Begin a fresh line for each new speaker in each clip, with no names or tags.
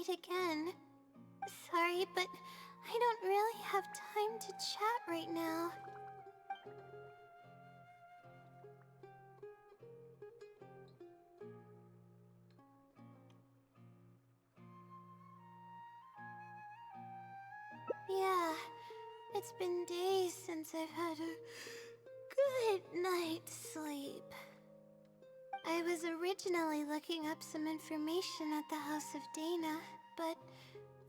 meet again. Sorry, but I don't really have time to chat right now. Yeah, it's been days since I've had a good night's sleep. I was originally looking up some information at the House of Dana, but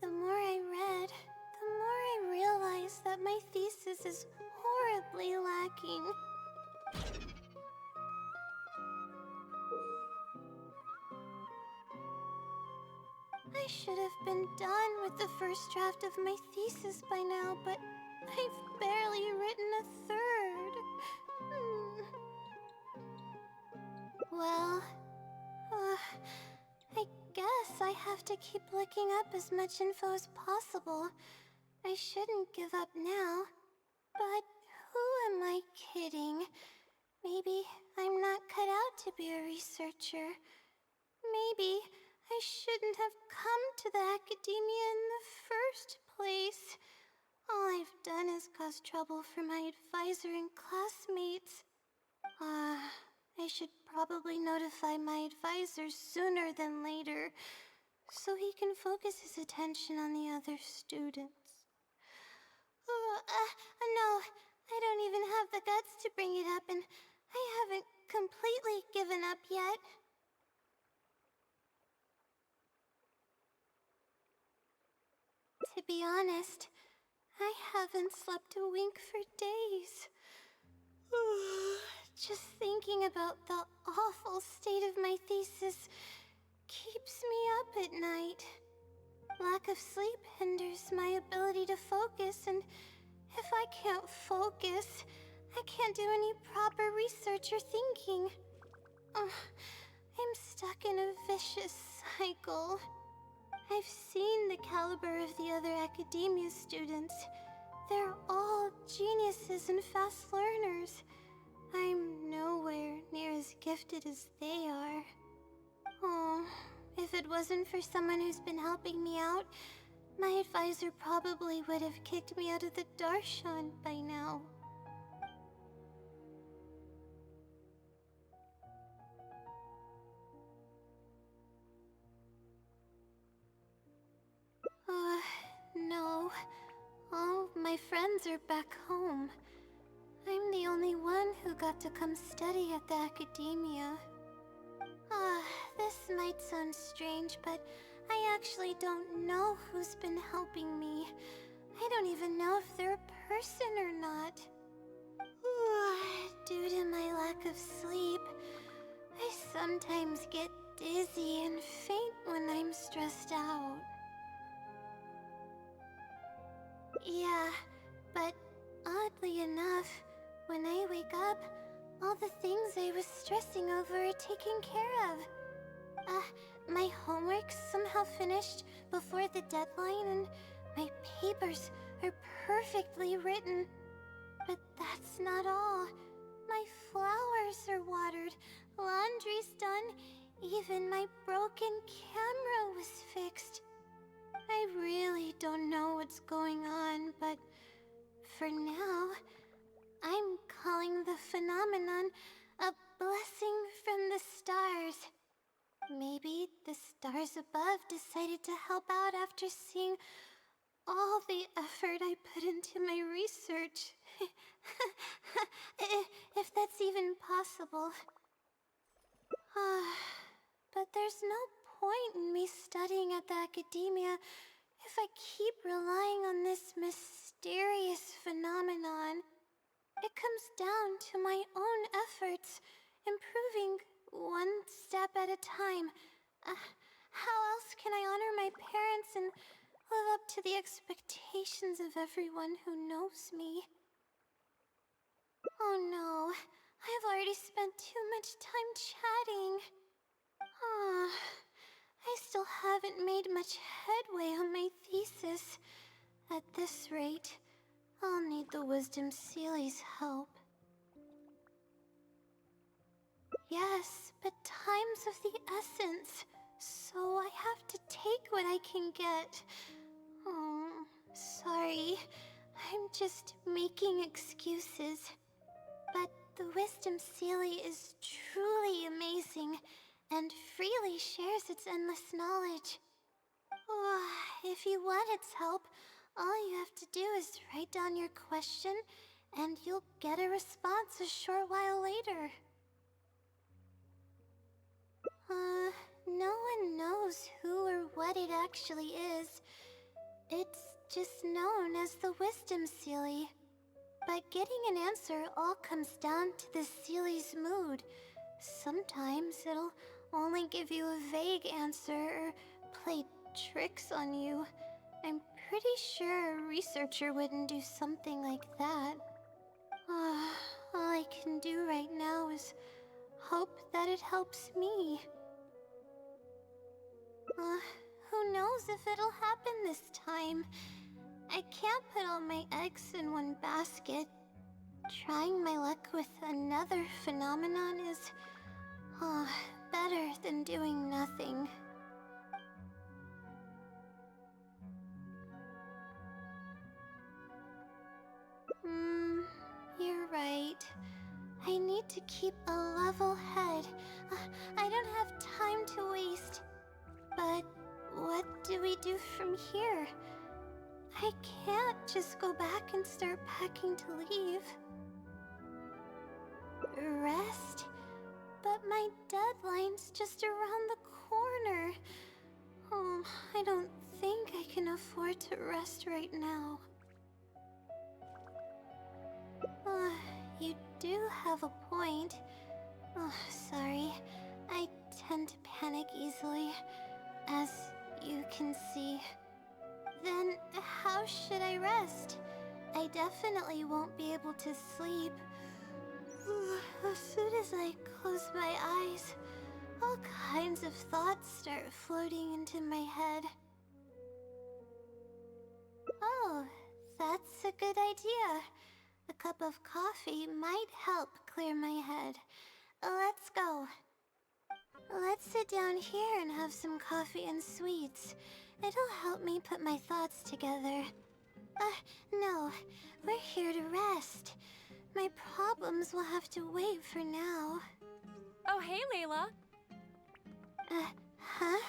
the more I read, the more I realized that my thesis is horribly lacking. I should have been done with the first draft of my thesis by now, but I've barely written a third. Well, I guess I have to keep looking up as much info as possible. I shouldn't give up now. But who am I kidding? Maybe I'm not cut out to be a researcher. Maybe I shouldn't have come to the academia in the first place. All I've done is cause trouble for my advisor and classmates. I should probably notify my advisor sooner than later, so he can focus his attention on the other students. No, I don't even have the guts to bring it up, and I haven't completely given up yet. To be honest, I haven't slept a wink for days. Just thinking about the awful state of my thesis keeps me up at night. Lack of sleep hinders my ability to focus, and if I can't focus, I can't do any proper research or thinking. I'm stuck in a vicious cycle. I've seen the caliber of the other academia students. They're all geniuses and fast learners. I'm nowhere near as gifted as they are. Oh, if it wasn't for someone who's been helping me out, my advisor probably would have kicked me out of the Darshan by now. No. All my friends are back home. I'm the only one who got to come study at the academia. This might sound strange, but I actually don't know who's been helping me. I don't even know if they're a person or not. Due to my lack of sleep, I sometimes get dizzy and faint when I'm stressed out. Yeah, but oddly enough, when I wake up, all the things I was stressing over are taken care of. My homework's somehow finished before the deadline, and my papers are perfectly written. But that's not all. My flowers are watered, laundry's done, even my broken camera was fixed. I really don't know what's going on, but for now, I'm calling the phenomenon a blessing from the stars. Maybe the stars above decided to help out after seeing all the effort I put into my research. If that's even possible. But there's no point in me studying at the academia if I keep relying on this mysterious phenomenon. It comes down to my own efforts, improving one step at a time. How else can I honor my parents and live up to the expectations of everyone who knows me? Oh no, I've already spent too much time chatting. I still haven't made much headway on my thesis. At this rate, I'll need the Wisdom Seelie's help. Yes, but time's of the essence. so I have to take what I can get. Oh, sorry. I'm just making excuses. But the Wisdom Sealy is truly amazing and freely shares its endless knowledge. Oh, if you want its help, all you have to do is write down your question and you'll get a response a short while later. No one knows who or what it actually is. It's just known as the Wisdom Sealy. But getting an answer all comes down to the Sealy's mood. Sometimes it'll only give you a vague answer or play tricks on you. I'm pretty sure a researcher wouldn't do something like that. All I can do right now is hope that it helps me. Who knows if it'll happen this time? I can't put all my eggs in one basket. Trying my luck with another phenomenon is, better than doing nothing. You're right. I need to keep a level head. I don't have time to waste. But what do we do from here? I can't just go back and start packing to leave. Rest? But my deadline's just around the corner. Oh, I don't think I can afford to rest right now. You do have a point. Oh, sorry. I tend to panic easily, as you can see. Then, how should I rest? I definitely won't be able to sleep. As soon as I close my eyes, all kinds of thoughts start floating into my head. Oh, that's a good idea. A cup of coffee might help clear my head. Let's go. Let's sit down here and have some coffee and sweets. It'll help me put my thoughts together. No. We're here to rest. My problems will have to wait for now.
Oh, hey, Layla.
Huh?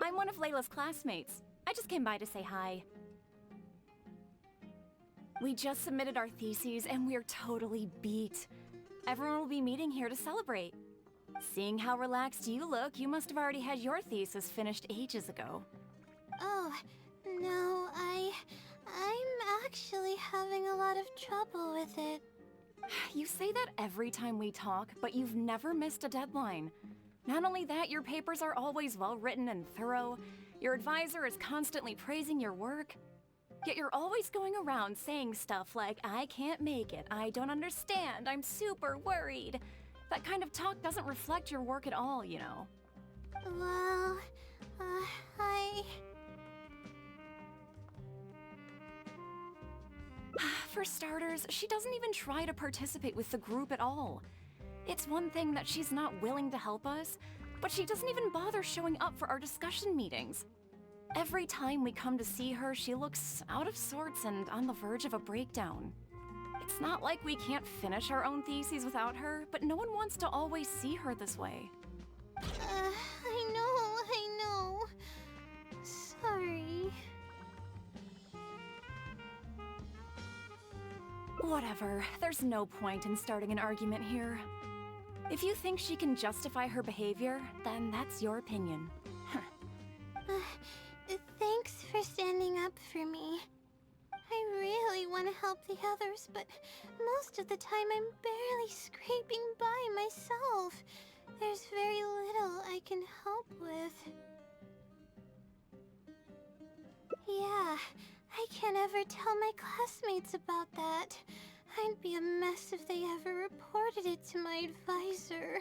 I'm one of Layla's classmates. I just came by to say hi. We just submitted our theses and we're totally beat. Everyone will be meeting here to celebrate. Seeing how relaxed you look, you must have already had your thesis finished ages ago.
Oh, no, I'm actually having a lot of trouble with it.
You say that every time we talk, but you've never missed a deadline. Not only that, your papers are always well written and thorough. Your advisor is constantly praising your work. Yet you're always going around saying stuff like, I can't make it, I don't understand, I'm super worried. That kind of talk doesn't reflect your work at all, you know.
Well,
For starters, she doesn't even try to participate with the group at all. It's one thing that she's not willing to help us, but she doesn't even bother showing up for our discussion meetings. Every time we come to see her, she looks out of sorts and on the verge of a breakdown. It's not like we can't finish our own theses without her, but no one wants to always see her this way.
I know. Sorry.
Whatever, there's no point in starting an argument here. If you think she can justify her behavior, then that's your opinion.
Thanks for standing up for me. I really want to help the others, but most of the time I'm barely scraping by myself. There's very little I can help with. Yeah, I can't ever tell my classmates about that. I'd be a mess if they ever reported it to my advisor.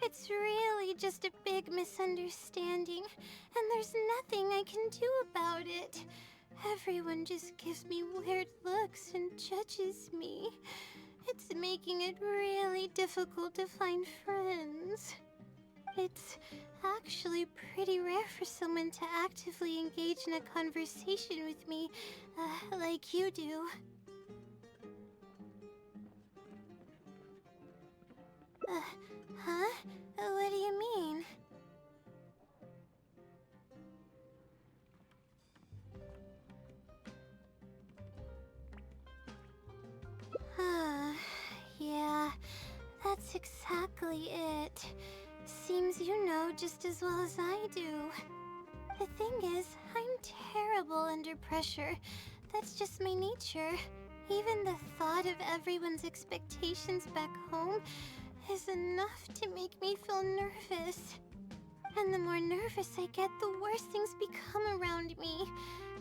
It's really just a big misunderstanding, and there's nothing I can do about it. Everyone just gives me weird looks and judges me. It's making it really difficult to find friends. It's actually pretty rare for someone to actively engage in a conversation with me, like you do. Huh? What do you mean? Yeah, that's exactly it. Seems you know just as well as I do. The thing is, I'm terrible under pressure. That's just my nature. Even the thought of everyone's expectations back home is enough to make me feel nervous. And the more nervous I get, the worse things become around me.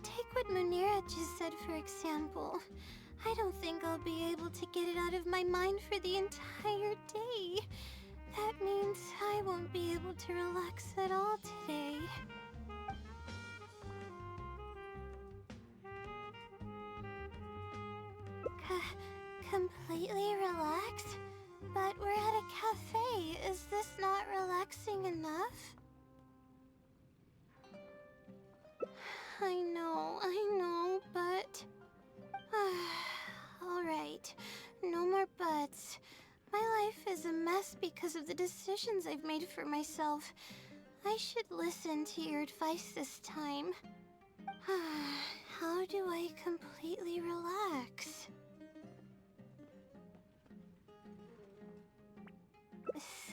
Take what Munira just said, for example. I don't think I'll be able to get it out of my mind for the entire day. That means I won't be able to relax at all today. Completely relaxed? But we're at a cafe. Is this not relaxing enough? I know, but... Alright, no more buts. My life is a mess because of the decisions I've made for myself. I should listen to your advice this time. How do I completely relax?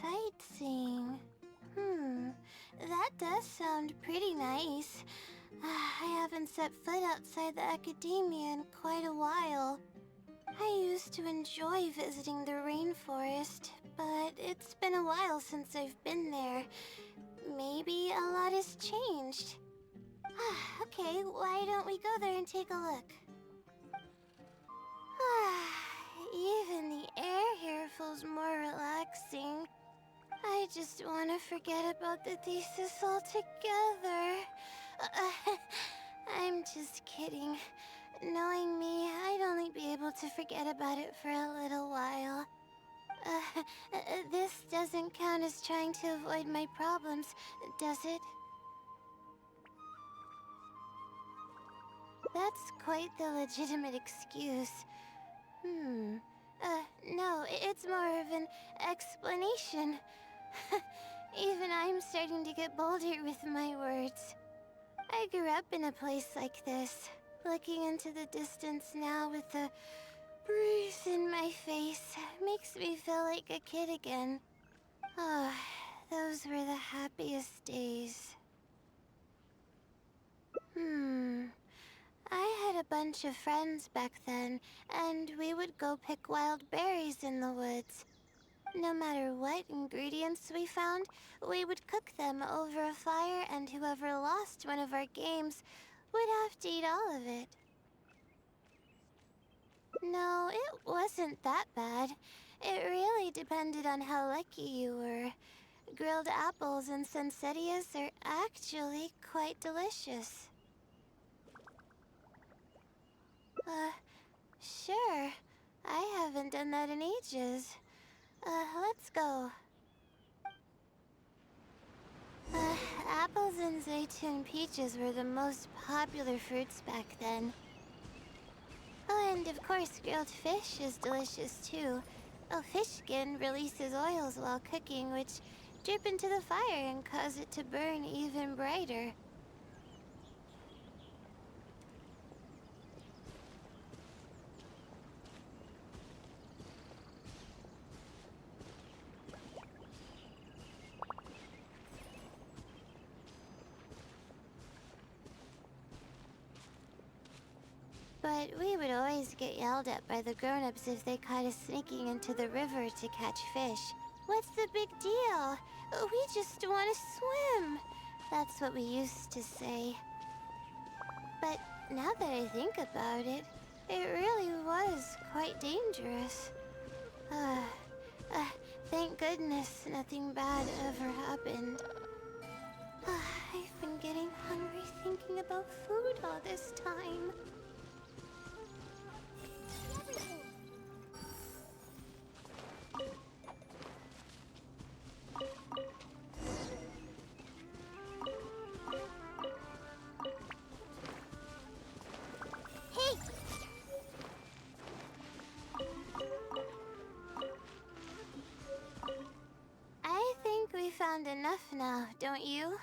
Sightseeing. That does sound pretty nice. I haven't set foot outside the academia in quite a while. I used to enjoy visiting the rainforest, but it's been a while since I've been there. Maybe a lot has changed. Okay, why don't we go there and take a look? Even the air here feels more relaxing. I just want to forget about the thesis altogether. I'm just kidding. Knowing me, I'd only be able to forget about it for a little while. This doesn't count as trying to avoid my problems, does it? That's quite the legitimate excuse. No, it's more of an explanation. Even I'm starting to get bolder with my words. I grew up in a place like this. Looking into the distance now with the breeze in my face makes me feel like a kid again. Oh, those were the happiest days. I had a bunch of friends back then, and we would go pick wild berries in the woods. No matter what ingredients we found, we would cook them over a fire, and whoever lost one of our games would have to eat all of it. No, it wasn't that bad. It really depended on how lucky you were. Grilled apples and sunsettias are actually quite delicious. Sure. I haven't done that in ages. Let's go. Apples and zaytun peaches were the most popular fruits back then. Oh, and of course, grilled fish is delicious too. Oh, fish skin releases oils while cooking, which drip into the fire and cause it to burn even brighter. But we would always get yelled at by the grown-ups if they caught us sneaking into the river to catch fish. What's the big deal? We just want to swim. That's what we used to say. But now that I think about it, it really was quite dangerous. Thank goodness nothing bad ever happened. I've been getting hungry thinking about food all this time. found enough now, don't you?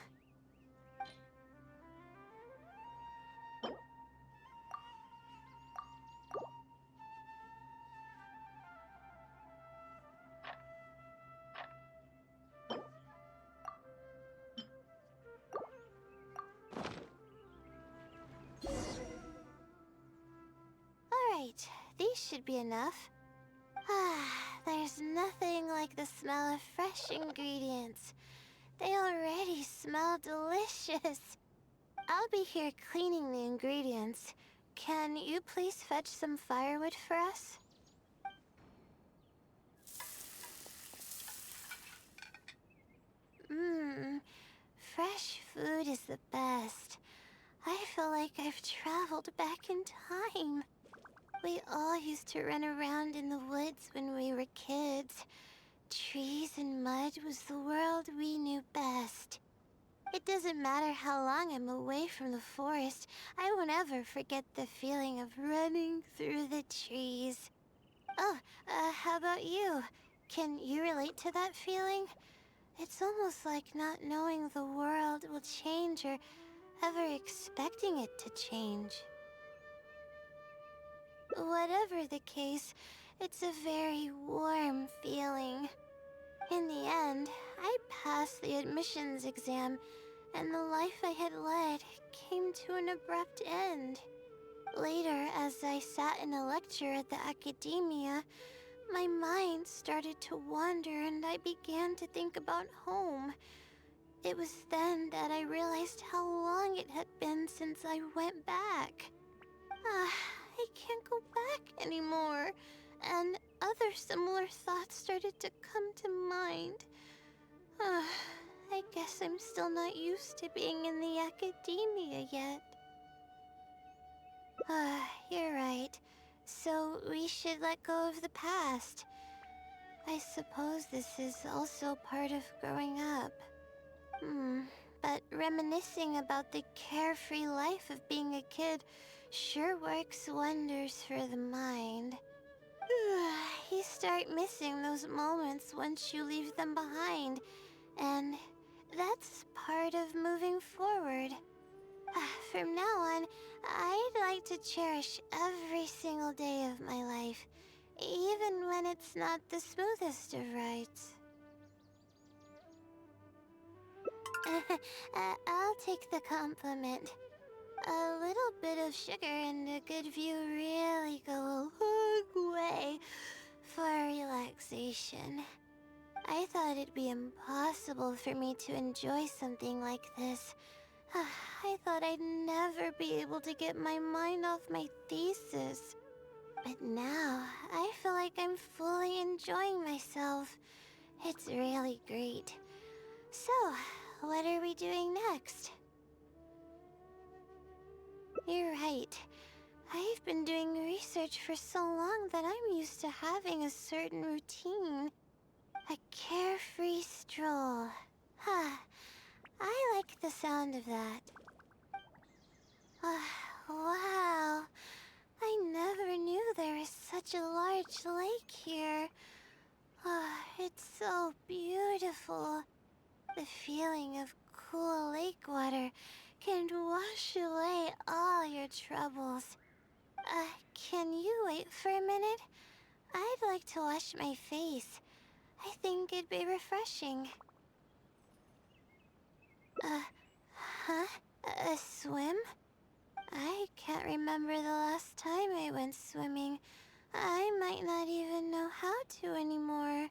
Alright, these should be enough. There's nothing like the smell of fresh ingredients. They already smell delicious. I'll be here cleaning the ingredients. Can you please fetch some firewood for us? Fresh food is the best. I feel like I've traveled back in time. We all used to run around in the woods when we were kids. Trees and mud was the world we knew best. It doesn't matter how long I'm away from the forest, I won't ever forget the feeling of running through the trees. Oh, how about you? Can you relate to that feeling? It's almost like not knowing the world will change or ever expecting it to change. Whatever the case, it's a very warm feeling. In the end, I passed the admissions exam, and the life I had led came to an abrupt end. Later, as I sat in a lecture at the academia, my mind started to wander and I began to think about home. It was then that I realized how long it had been since I went back. I can't go back anymore, and other similar thoughts started to come to mind. I guess I'm still not used to being in the academia yet. You're right. So we should let go of the past. I suppose this is also part of growing up. But reminiscing about the carefree life of being a kid sure works wonders for the mind. You start missing those moments once you leave them behind, and that's part of moving forward. From now on, I'd like to cherish every single day of my life, even when it's not the smoothest of rides. I'll take the compliment. A little bit of sugar and a good view really go a long way for relaxation. I thought it'd be impossible for me to enjoy something like this. I thought I'd never be able to get my mind off my thesis. But now, I feel like I'm fully enjoying myself. It's really great. So, what are we doing next? You're right. I've been doing research for so long that I'm used to having a certain routine. A carefree stroll. I like the sound of that. Wow. I never knew there was such a large lake here. It's so beautiful. The feeling of cool lake water can wash away all your troubles. Can you wait for a minute? I'd like to wash my face. I think it'd be refreshing. A swim? I can't remember the last time I went swimming. I might not even know how to anymore.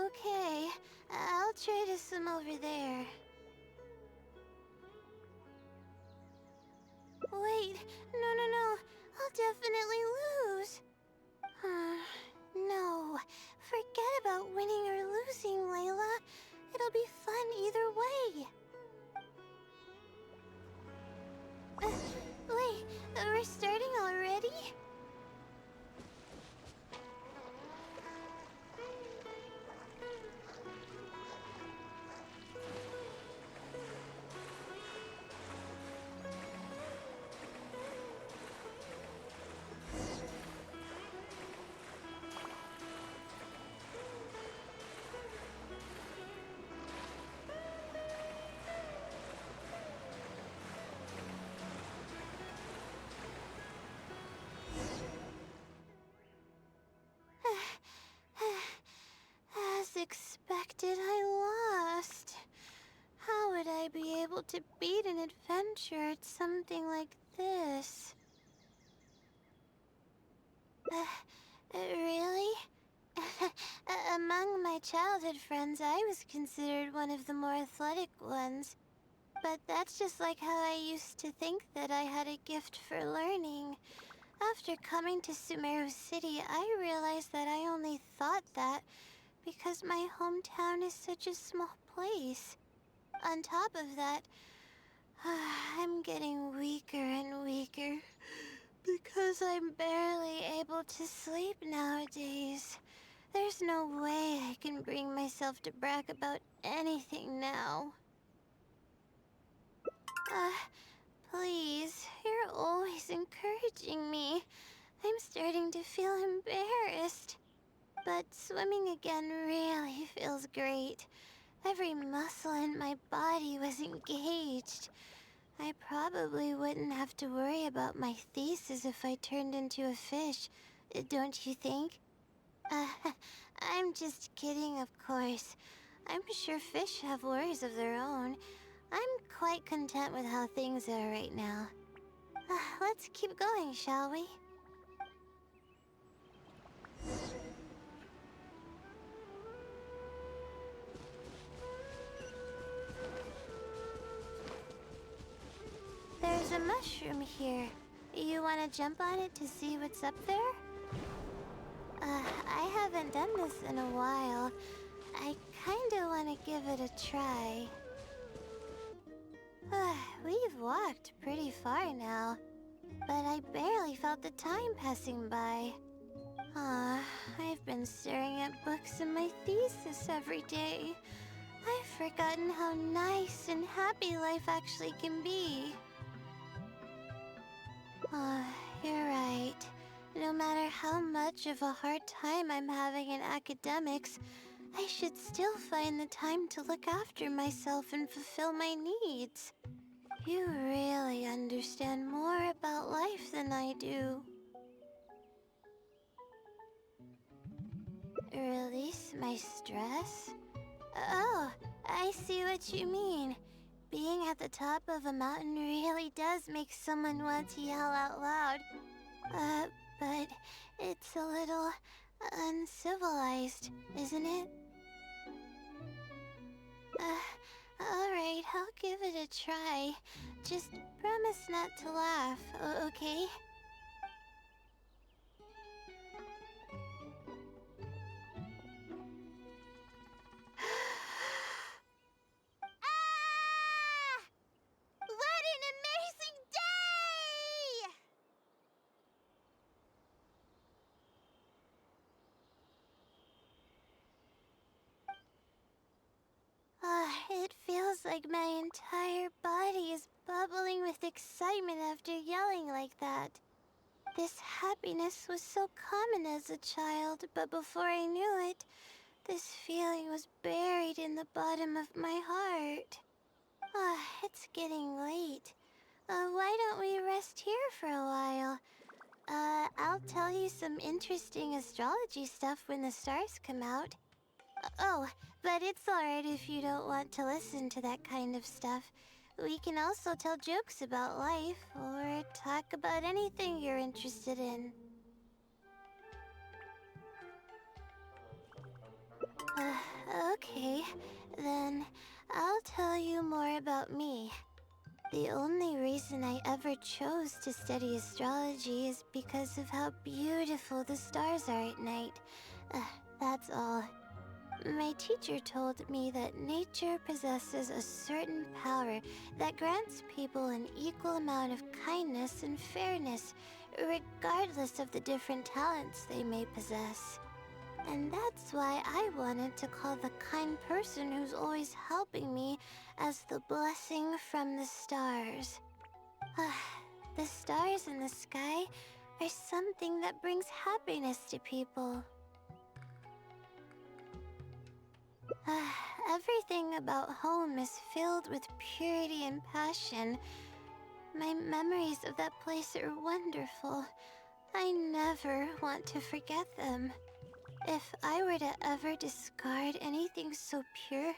Okay. I'll try to swim over there. Wait, no. I'll definitely lose. No. Forget about winning or losing, Layla. It'll be fun either way. Wait, we're starting already? expected I lost. How would I be able to beat an adventure at something like this? Really? Among my childhood friends, I was considered one of the more athletic ones. But that's just like how I used to think that I had a gift for learning. After coming to Sumeru City, I realized that I only thought that because my hometown is such a small place. On top of that, I'm getting weaker and weaker because I'm barely able to sleep nowadays. There's no way I can bring myself to brag about anything now. Please, you're always encouraging me. I'm starting to feel embarrassed. But swimming again really feels great. Every muscle in my body was engaged. I probably wouldn't have to worry about my thesis if I turned into a fish, don't you think? I'm just kidding, of course. I'm sure fish have worries of their own. I'm quite content with how things are right now. Let's keep going, shall we? There's a mushroom here. You want to jump on it to see what's up there? I haven't done this in a while. I kinda want to give it a try. We've walked pretty far now, but I barely felt the time passing by. I've been staring at books in my thesis every day. I've forgotten how nice and happy life actually can be. You're right. No matter how much of a hard time I'm having in academics, I should still find the time to look after myself and fulfill my needs. You really understand more about life than I do. Release my stress? Oh, I see what you mean. Being at the top of a mountain really does make someone want to yell out loud. But it's a little uncivilized, isn't it? Alright, I'll give it a try. Just promise not to laugh, okay? Ah! What an amazing day! It feels like my entire body is bubbling with excitement after yelling like that. This happiness was so common as a child, but before I knew it, this feeling was buried in the bottom of my heart. It's getting late. Why don't we rest here for a while? I'll tell you some interesting astrology stuff when the stars come out. Oh, but it's alright if you don't want to listen to that kind of stuff. We can also tell jokes about life, or talk about anything you're interested in. Okay. Then I'll tell you more about me. The only reason I ever chose to study astrology is because of how beautiful the stars are at night. That's all. My teacher told me that nature possesses a certain power that grants people an equal amount of kindness and fairness, regardless of the different talents they may possess. And that's why I wanted to call the kind person who's always helping me as the blessing from the stars. The stars in the sky are something that brings happiness to people. Everything about home is filled with purity and passion. My memories of that place are wonderful. I never want to forget them. If I were to ever discard anything so pure,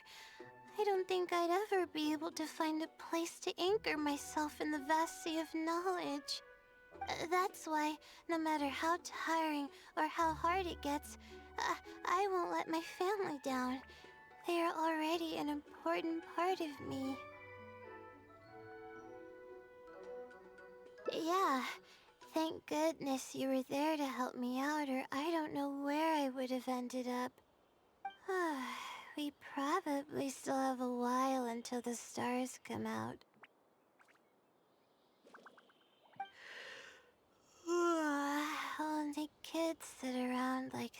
I don't think I'd ever be able to find a place to anchor myself in the vast sea of knowledge. That's why, no matter how tiring or how hard it gets, I won't let my family down. They are already an important part of me. Yeah, thank goodness you were there to help me out, or I don't know where I would have ended up. We probably still have a while until the stars come out. Only kids sit around like